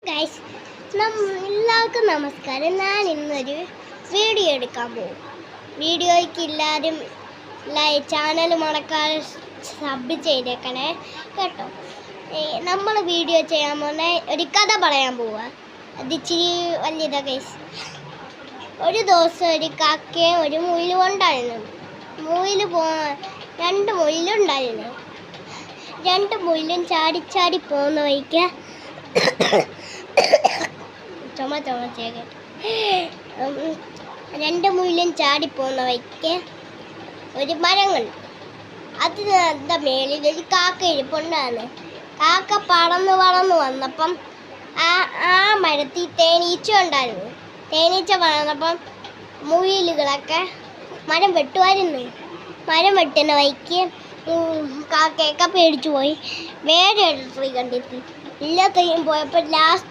Guys എല്ലാവർക്കും നമസ്കാരം. ഞാൻ ഇന്നൊരു വീഡിയോ എടുക്കാൻ പോകും. വീഡിയോയ്ക്ക് എല്ലാവരും ചാനൽ മറക്കാതെ സബ് ചെയ്തേക്കണേ കേട്ടോ. നമ്മൾ വീഡിയോ ചെയ്യാൻ പോകുന്ന ഒരു കഥ പറയാൻ പോവുക. അത് ഇച്ചിരി വലിയതാ ഗൈസ്. ഒരു ദിവസം ഒരു കാക്കയും ഒരു മുയിലും ഉണ്ടായിരുന്നു. രണ്ട് മുയിലുണ്ടായിരുന്നു. രണ്ട് മുയിലും ചാടി ചാടി പോകുന്ന വഴിക്ക് രണ്ട് മുയിലും ചാടിപ്പോകുന്ന വഴിക്ക് ഒരു മരം കണ്ടു. അതിൻ്റെ മേളിൽ ഒരു കാക്ക ഇരിപ്പുണ്ടായിരുന്നു. കാക്ക പറന്ന് വന്നപ്പം ആ മരത്തിൽ തേനീച്ച ഉണ്ടായിരുന്നു. തേനീച്ച വളർന്നപ്പം മുയിലുകളൊക്കെ മരം വെട്ടുമായിരുന്നു. മരം വെട്ടുന്ന വഴിക്ക് കാക്കയൊക്കെ പേടിച്ചു പോയി. വേറെ ഒരു ട്രീ കണ്ടെത്തി. എല്ലാത്തെയും പോയപ്പോൾ ലാസ്റ്റ്